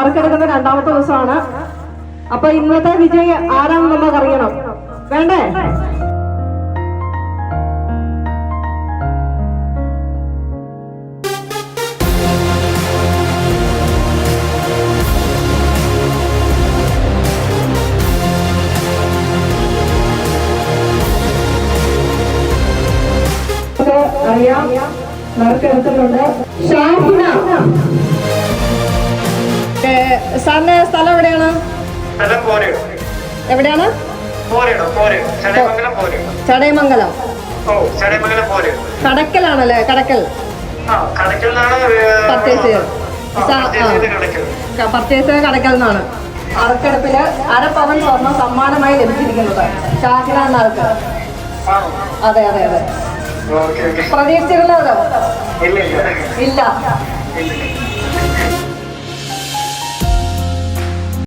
നറുക്കെടുക്കുന്ന രണ്ടാമത്തെ ദിവസമാണ്. അപ്പൊ ഇന്നത്തെ വിജയി ആരാണെന്ന് നമുക്ക് അറിയണം, വേണ്ടേ? അറിയാം, നറുക്കെടുത്തിട്ടുണ്ട്. ഷാഹിന, സാറിന്റെ സ്ഥലം എവിടെയാണ്? എവിടെയാണ്? ചടയമംഗലം. കടക്കലാണല്ലേ? കടക്കൽ പർച്ചേസ് കടക്കൽ നിന്നാണ്. നറുക്കെടുപ്പില് 1/2 പവൻ സ്വർണം സമ്മാനമായി ലഭിച്ചിരിക്കുന്നത് ഷാഹിന എന്നാൾക്ക്. അതെ അതെ അതെ. പ്രതീക്ഷിച്ചിരുന്നതോ? ഇല്ല.